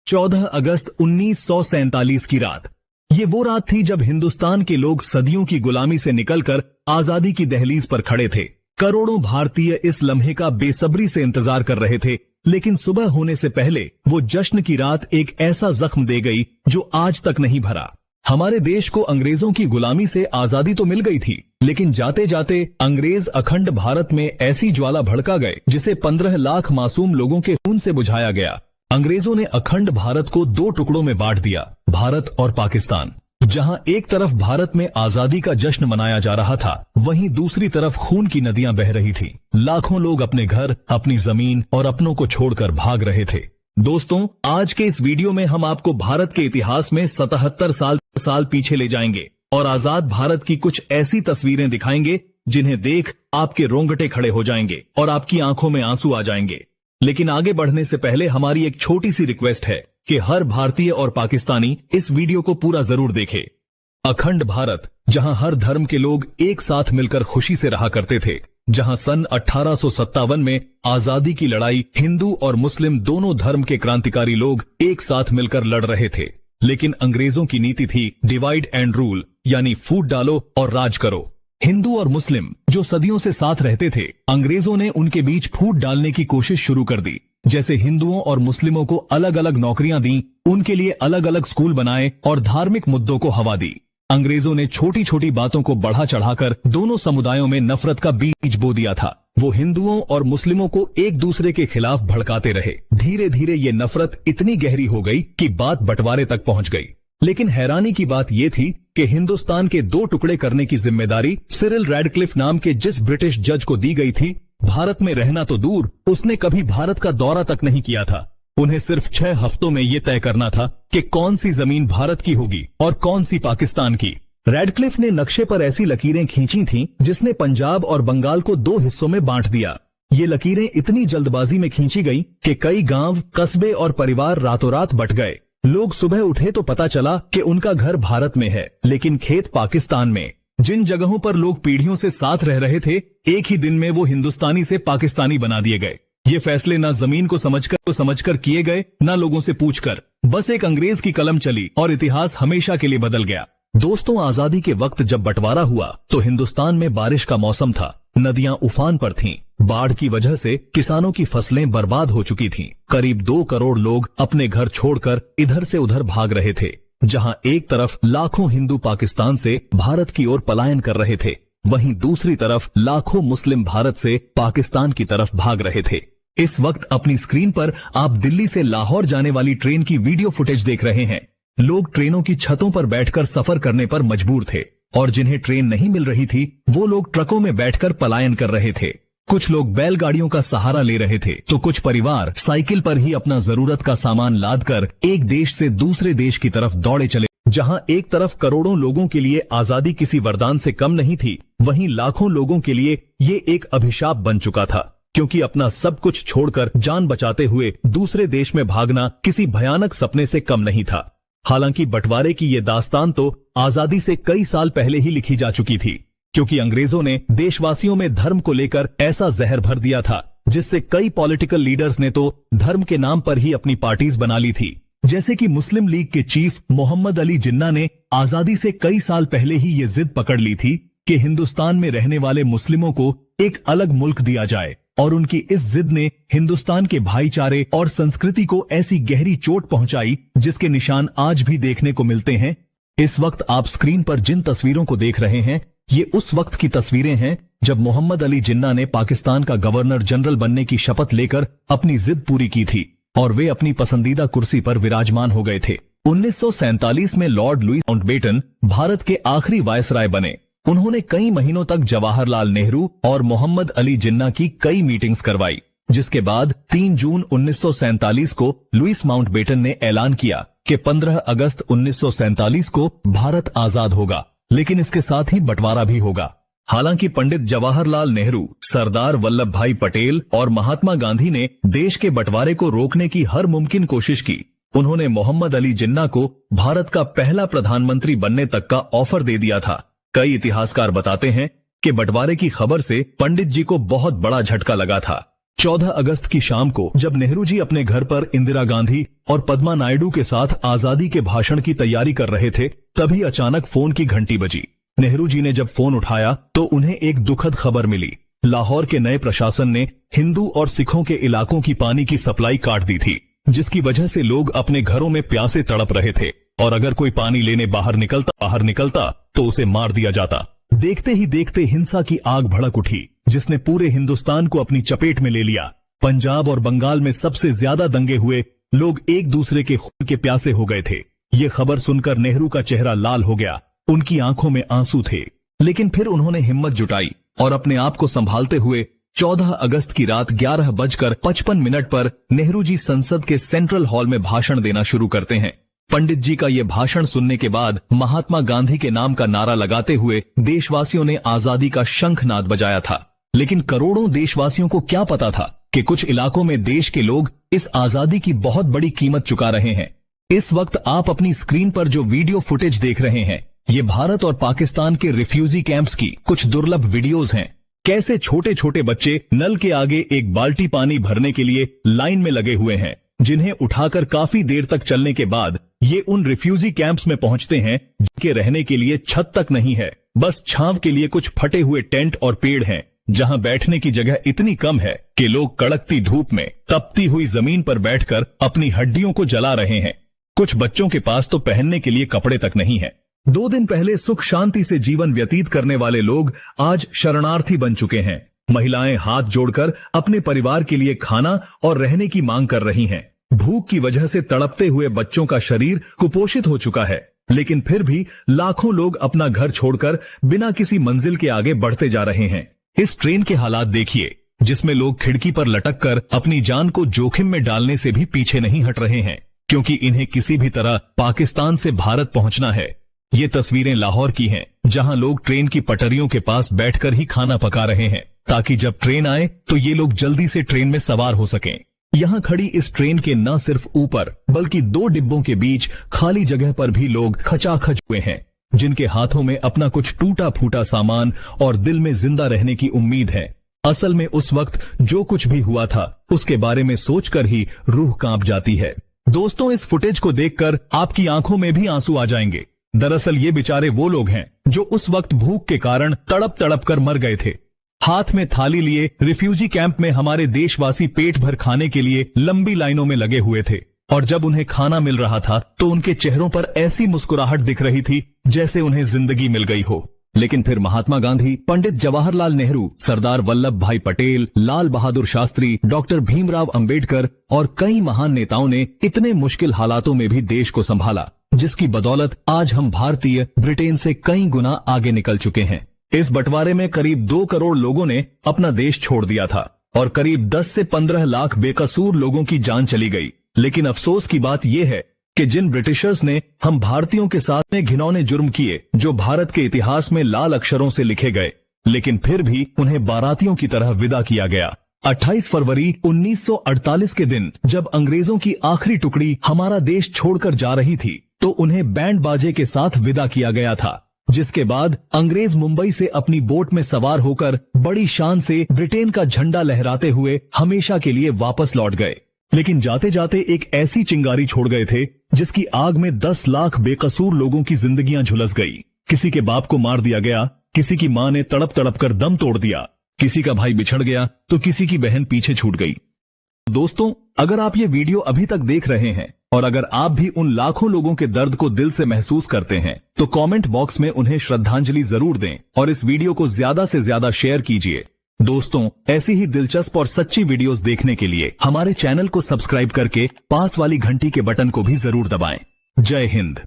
14 अगस्त 1947 की रात। ये वो रात थी जब हिंदुस्तान के लोग सदियों की गुलामी से निकलकर आजादी की दहलीज पर खड़े थे। करोड़ों भारतीय इस लम्हे का बेसब्री से इंतजार कर रहे थे, लेकिन सुबह होने से पहले वो जश्न की रात एक ऐसा जख्म दे गई जो आज तक नहीं भरा। हमारे देश को अंग्रेजों की गुलामी से आजादी तो मिल गई थी, लेकिन जाते जाते अंग्रेज अखंड भारत में ऐसी ज्वाला भड़का गए जिसे 15 लाख मासूम लोगों के खून से बुझाया गया। अंग्रेजों ने अखंड भारत को 2 टुकड़ों में बांट दिया, भारत और पाकिस्तान। जहां एक तरफ भारत में आजादी का जश्न मनाया जा रहा था, वहीं दूसरी तरफ खून की नदियां बह रही थी। लाखों लोग अपने घर, अपनी जमीन और अपनों को छोड़कर भाग रहे थे। दोस्तों, आज के इस वीडियो में हम आपको भारत के इतिहास में 77 साल पीछे ले जाएंगे और आजाद भारत की कुछ ऐसी तस्वीरें दिखाएंगे जिन्हें देख आपके रोंगटे खड़े हो जाएंगे और आपकी आंखों में आंसू आ जाएंगे। लेकिन आगे बढ़ने से पहले हमारी एक छोटी सी रिक्वेस्ट है कि हर भारतीय और पाकिस्तानी इस वीडियो को पूरा जरूर देखे। अखंड भारत, जहां हर धर्म के लोग एक साथ मिलकर खुशी से रहा करते थे, जहां सन 1857 में आजादी की लड़ाई हिंदू और मुस्लिम दोनों धर्म के क्रांतिकारी लोग एक साथ मिलकर लड़ रहे थे। लेकिन अंग्रेजों की नीति थी डिवाइड एंड रूल, यानी फूट डालो और राज करो। हिंदू और मुस्लिम जो सदियों से साथ रहते थे, अंग्रेजों ने उनके बीच फूट डालने की कोशिश शुरू कर दी। जैसे हिंदुओं और मुस्लिमों को अलग अलग नौकरियां दी, उनके लिए अलग अलग स्कूल बनाए और धार्मिक मुद्दों को हवा दी। अंग्रेजों ने छोटी छोटी बातों को बढ़ा चढ़ाकर दोनों समुदायों में नफरत का बीज बो दिया था। वो हिंदुओं और मुस्लिमों को एक दूसरे के खिलाफ भड़काते रहे। धीरे धीरे ये नफरत इतनी गहरी हो गई कि बात बंटवारे तक पहुंच गई। लेकिन हैरानी की बात यह थी कि हिंदुस्तान के 2 टुकड़े करने की जिम्मेदारी सिरिल रैडक्लिफ नाम के जिस ब्रिटिश जज को दी गई थी, भारत में रहना तो दूर, उसने कभी भारत का दौरा तक नहीं किया था। उन्हें सिर्फ 6 हफ्तों में ये तय करना था कि कौन सी जमीन भारत की होगी और कौन सी पाकिस्तान की। रैडक्लिफ ने नक्शे पर ऐसी लकीरें खींची थीं जिसने पंजाब और बंगाल को 2 हिस्सों में बांट दिया। ये लकीरें इतनी जल्दबाजी में खींची गई कि कई गांव, कस्बे और परिवार रातों रात बट गए। लोग सुबह उठे तो पता चला कि उनका घर भारत में है, लेकिन खेत पाकिस्तान में। जिन जगहों पर लोग पीढ़ियों से साथ रह रहे थे, एक ही दिन में वो हिंदुस्तानी से पाकिस्तानी बना दिए गए। ये फैसले न जमीन को समझकर किए गए, न लोगों से पूछकर। बस एक अंग्रेज की कलम चली और इतिहास हमेशा के लिए बदल गया। दोस्तों, आजादी के वक्त जब बंटवारा हुआ तो हिंदुस्तान में बारिश का मौसम था। नदियां उफान पर थीं। बाढ़ की वजह से किसानों की फसलें बर्बाद हो चुकी थीं। करीब 2 करोड़ लोग अपने घर छोड़कर इधर से उधर भाग रहे थे। जहां एक तरफ लाखों हिंदू पाकिस्तान से भारत की ओर पलायन कर रहे थे, वहीं दूसरी तरफ लाखों मुस्लिम भारत से पाकिस्तान की तरफ भाग रहे थे। इस वक्त अपनी स्क्रीन पर आप दिल्ली से लाहौर जाने वाली ट्रेन की वीडियो फुटेज देख रहे हैं। लोग ट्रेनों की छतों पर बैठकर सफर करने पर मजबूर थे और जिन्हें ट्रेन नहीं मिल रही थी, वो लोग ट्रकों में बैठकर पलायन कर रहे थे। कुछ लोग बैलगाड़ियों का सहारा ले रहे थे तो कुछ परिवार साइकिल पर ही अपना जरूरत का सामान लादकर एक देश से दूसरे देश की तरफ दौड़े चले। जहां एक तरफ करोड़ों लोगों के लिए आजादी किसी वरदान से कम नहीं थी, वहीं लाखों लोगों के लिए ये एक अभिशाप बन चुका था, क्योंकि अपना सब कुछ छोड़कर जान बचाते हुए दूसरे देश में भागना किसी भयानक सपने से कम नहीं था। हालांकि बंटवारे की ये दास्तान तो आजादी से कई साल पहले ही लिखी जा चुकी थी, क्योंकि अंग्रेजों ने देशवासियों में धर्म को लेकर ऐसा जहर भर दिया था जिससे कई पॉलिटिकल लीडर्स ने तो धर्म के नाम पर ही अपनी पार्टीज बना ली थी। जैसे कि मुस्लिम लीग के चीफ मोहम्मद अली जिन्ना ने आजादी से कई साल पहले ही ये जिद पकड़ ली थी कि हिंदुस्तान में रहने वाले मुस्लिमों को एक अलग मुल्क दिया जाए, और उनकी इस जिद ने हिंदुस्तान के भाईचारे और संस्कृति को ऐसी गहरी चोट पहुंचाई जिसके निशान आज भी देखने को मिलते हैं। इस वक्त आप स्क्रीन पर जिन तस्वीरों को देख रहे हैं, ये उस वक्त की तस्वीरें हैं जब मोहम्मद अली जिन्ना ने पाकिस्तान का गवर्नर जनरल बनने की शपथ लेकर अपनी जिद पूरी की थी और वे अपनी पसंदीदा कुर्सी पर विराजमान हो गए थे। 1947 में लॉर्ड लुईस माउंटबेटन भारत के आखिरी वायसराय बने। उन्होंने कई महीनों तक जवाहरलाल नेहरू और मोहम्मद अली जिन्ना की कई मीटिंग्स करवाई, जिसके बाद 3 जून 1947 को लुईस माउंटबेटन ने ऐलान किया कि 15 अगस्त 1947 को भारत आजाद होगा, लेकिन इसके साथ ही बंटवारा भी होगा। हालांकि पंडित जवाहरलाल नेहरू, सरदार वल्लभ भाई पटेल और महात्मा गांधी ने देश के बंटवारे को रोकने की हर मुमकिन कोशिश की। उन्होंने मोहम्मद अली जिन्ना को भारत का पहला प्रधानमंत्री बनने तक का ऑफर दे दिया था। कई इतिहासकार बताते हैं कि बंटवारे की खबर से पंडित जी को बहुत बड़ा झटका लगा था। 14 अगस्त की शाम को जब नेहरू जी अपने घर पर इंदिरा गांधी और पद्मा नायडू के साथ आजादी के भाषण की तैयारी कर रहे थे, तभी अचानक फोन की घंटी बजी। नेहरू जी ने जब फोन उठाया तो उन्हें एक दुखद खबर मिली। लाहौर के नए प्रशासन ने हिंदू और सिखों के इलाकों की पानी की सप्लाई काट दी थी, जिसकी वजह से लोग अपने घरों में प्यासे तड़प रहे थे और अगर कोई पानी लेने बाहर निकलता तो उसे मार दिया जाता। देखते ही देखते हिंसा की आग भड़क उठी, जिसने पूरे हिंदुस्तान को अपनी चपेट में ले लिया। पंजाब और बंगाल में सबसे ज्यादा दंगे हुए, लोग एक दूसरे के खून के प्यासे हो गए थे। ये खबर सुनकर नेहरू का चेहरा लाल हो गया, उनकी आंखों में आंसू थे, लेकिन फिर उन्होंने हिम्मत जुटाई और अपने आप को संभालते हुए 14 अगस्त की रात 11:55 पर नेहरू जी संसद के सेंट्रल हॉल में भाषण देना शुरू करते हैं। पंडित जी का ये भाषण सुनने के बाद महात्मा गांधी के नाम का नारा लगाते हुए देशवासियों ने आजादी का शंखनाद बजाया था। लेकिन करोड़ों देशवासियों को क्या पता था कि कुछ इलाकों में देश के लोग इस आजादी की बहुत बड़ी कीमत चुका रहे हैं। इस वक्त आप अपनी स्क्रीन पर जो वीडियो फुटेज देख रहे हैं, ये भारत और पाकिस्तान के रिफ्यूजी कैंप्स की कुछ दुर्लभ वीडियोज हैं। कैसे छोटे छोटे बच्चे नल के आगे एक बाल्टी पानी भरने के लिए लाइन में लगे हुए हैं, जिन्हें उठाकर काफी देर तक चलने के बाद ये उन रिफ्यूजी कैंप्स में पहुंचते हैं, जिनके रहने के लिए छत तक नहीं है, बस छांव के लिए कुछ फटे हुए टेंट और पेड़ हैं, जहां बैठने की जगह इतनी कम है कि लोग कड़कती धूप में तपती हुई जमीन पर बैठकर अपनी हड्डियों को जला रहे हैं। कुछ बच्चों के पास तो पहनने के लिए कपड़े तक नहीं है। 2 दिन पहले सुख शांति से जीवन व्यतीत करने वाले लोग आज शरणार्थी बन चुके हैं। महिलाएं हाथ जोड़कर अपने परिवार के लिए खाना और रहने की मांग कर रही हैं। भूख की वजह से तड़पते हुए बच्चों का शरीर कुपोषित हो चुका है, लेकिन फिर भी लाखों लोग अपना घर छोड़कर बिना किसी मंजिल के आगे बढ़ते जा रहे हैं। इस ट्रेन के हालात देखिए, जिसमें लोग खिड़की पर लटककर अपनी जान को जोखिम में डालने से भी पीछे नहीं हट रहे हैं, क्योंकि इन्हें किसी भी तरह पाकिस्तान से भारत पहुंचना है। ये तस्वीरें लाहौर की हैं, जहां लोग ट्रेन की पटरियों के पास बैठकर ही खाना पका रहे हैं, ताकि जब ट्रेन आए तो ये लोग जल्दी से ट्रेन में सवार हो सकें। यहाँ खड़ी इस ट्रेन के न सिर्फ ऊपर बल्कि 2 डिब्बों के बीच खाली जगह पर भी लोग खचाखच हुए हैं, जिनके हाथों में अपना कुछ टूटा फूटा सामान और दिल में जिंदा रहने की उम्मीद है। असल में उस वक्त जो कुछ भी हुआ था, उसके बारे में सोचकर ही रूह कांप जाती है। दोस्तों, इस फुटेज को देखकर आपकी आंखों में भी आंसू आ जाएंगे। दरअसल ये बेचारे वो लोग हैं जो उस वक्त भूख के कारण तड़प तड़प कर मर गए थे। हाथ में थाली लिए रिफ्यूजी कैंप में हमारे देशवासी पेट भर खाने के लिए लंबी लाइनों में लगे हुए थे, और जब उन्हें खाना मिल रहा था तो उनके चेहरों पर ऐसी मुस्कुराहट दिख रही थी जैसे उन्हें जिंदगी मिल गई हो। लेकिन फिर महात्मा गांधी, पंडित जवाहरलाल नेहरू, सरदार वल्लभ भाई पटेल, लाल बहादुर शास्त्री, डॉक्टर भीमराव अंबेडकर और कई महान नेताओं ने इतने मुश्किल हालातों में भी देश को संभाला, जिसकी बदौलत आज हम भारतीय ब्रिटेन से कई गुना आगे निकल चुके हैं। इस बंटवारे में करीब 2 करोड़ लोगों ने अपना देश छोड़ दिया था और करीब 10 से 15 लाख बेकसूर लोगों की जान चली गई। लेकिन अफसोस की बात यह है कि जिन ब्रिटिशर्स ने हम भारतीयों के साथ में घिनौने जुर्म किए, जो भारत के इतिहास में लाल अक्षरों से लिखे गए, लेकिन फिर भी उन्हें बारातियों की तरह विदा किया गया। 28 फरवरी 1948 के दिन जब अंग्रेजों की आखिरी टुकड़ी हमारा देश छोड़कर जा रही थी, तो उन्हें बैंड बाजे के साथ विदा किया गया था, जिसके बाद अंग्रेज मुंबई से अपनी बोट में सवार होकर बड़ी शान से ब्रिटेन का झंडा लहराते हुए हमेशा के लिए वापस लौट गए। लेकिन जाते जाते एक ऐसी चिंगारी छोड़ गए थे जिसकी आग में 10 लाख बेकसूर लोगों की जिंदगियां झुलस गई। किसी के बाप को मार दिया गया, किसी की मां ने तड़प तड़प कर दम तोड़ दिया, किसी का भाई बिछड़ गया तो किसी की बहन पीछे छूट गई। दोस्तों, अगर आप ये वीडियो अभी तक देख रहे हैं और अगर आप भी उन लाखों लोगों के दर्द को दिल से महसूस करते हैं, तो कमेंट बॉक्स में उन्हें श्रद्धांजलि जरूर दें और इस वीडियो को ज्यादा से ज्यादा शेयर कीजिए। दोस्तों, ऐसी ही दिलचस्प और सच्ची वीडियोस देखने के लिए हमारे चैनल को सब्सक्राइब करके पास वाली घंटी के बटन को भी जरूर दबाएं। जय हिंद।